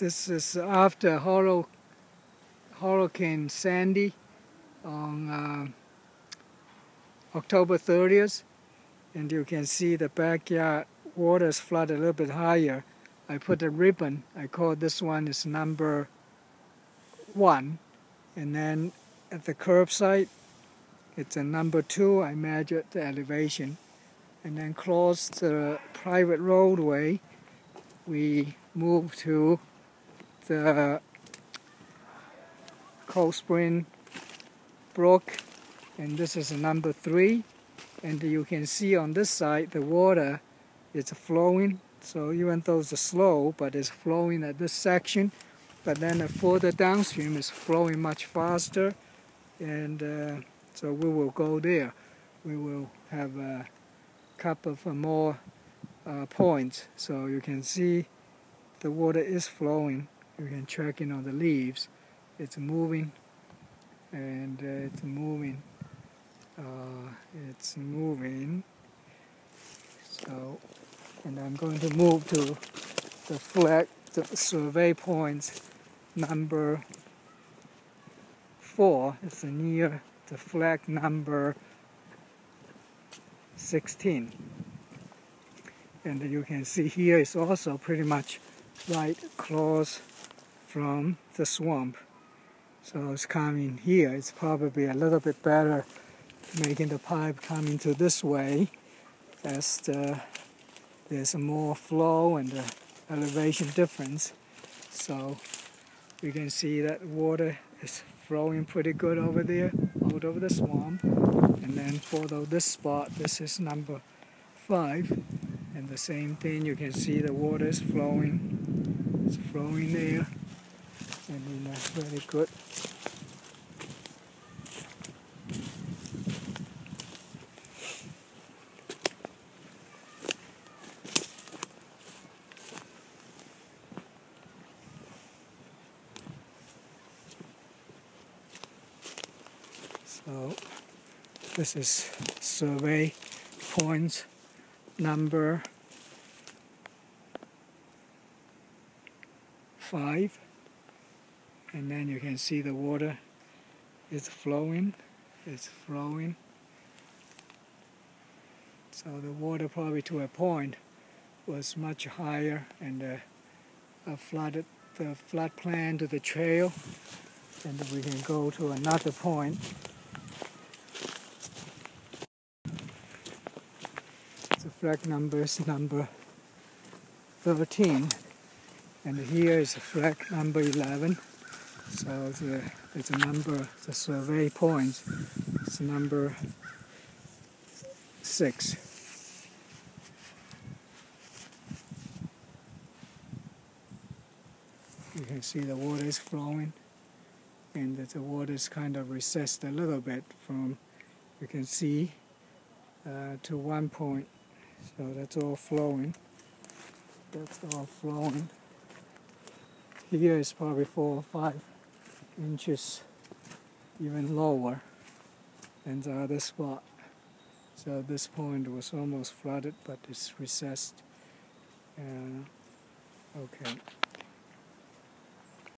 This is after Hurricane Sandy on October 30th, and you can see the backyard water is flooded a little bit higher. I put a ribbon. I call this one is number 1, and then at the curbside it's a number 2. I measured the elevation, and then close the private roadway we moved to the Cold Spring Brook, and this is a number 3. And you can see on this side the water is flowing, so even though it's slow, but it's flowing at this section. But then further downstream is flowing much faster, and so we will go there. We will have a couple of more points, so you can see the water is flowing. You can check in on the leaves. It's moving, and it's moving. It's moving. So, and I'm going to move to the flag, the survey points number 4. It's near the flag number 16. And you can see here is also pretty much right across from the swamp. So it's coming here. It's probably a little bit better making the pipe coming to this way as there's more flow and the elevation difference. So we can see that water is flowing pretty good over there, out over the swamp. And then for this spot, this is number 5. And the same thing, you can see the water is flowing. It's flowing there, and that's very good. So this is survey points number 5, and then you can see the water is flowing. It's flowing. So the water probably to a point was much higher, and flooded the floodplain to the trail. And we can go to another point. The flag number is number 13, and here is flag number 11. So it's a number, the survey points, it's number 6. You can see the water is flowing, and that the water is kind of recessed a little bit from, you can see, to one point. So that's all flowing. That's all flowing. Here is probably 4 or 5 inches, even lower than the other spot. So this point was almost flooded, but it's recessed. Okay.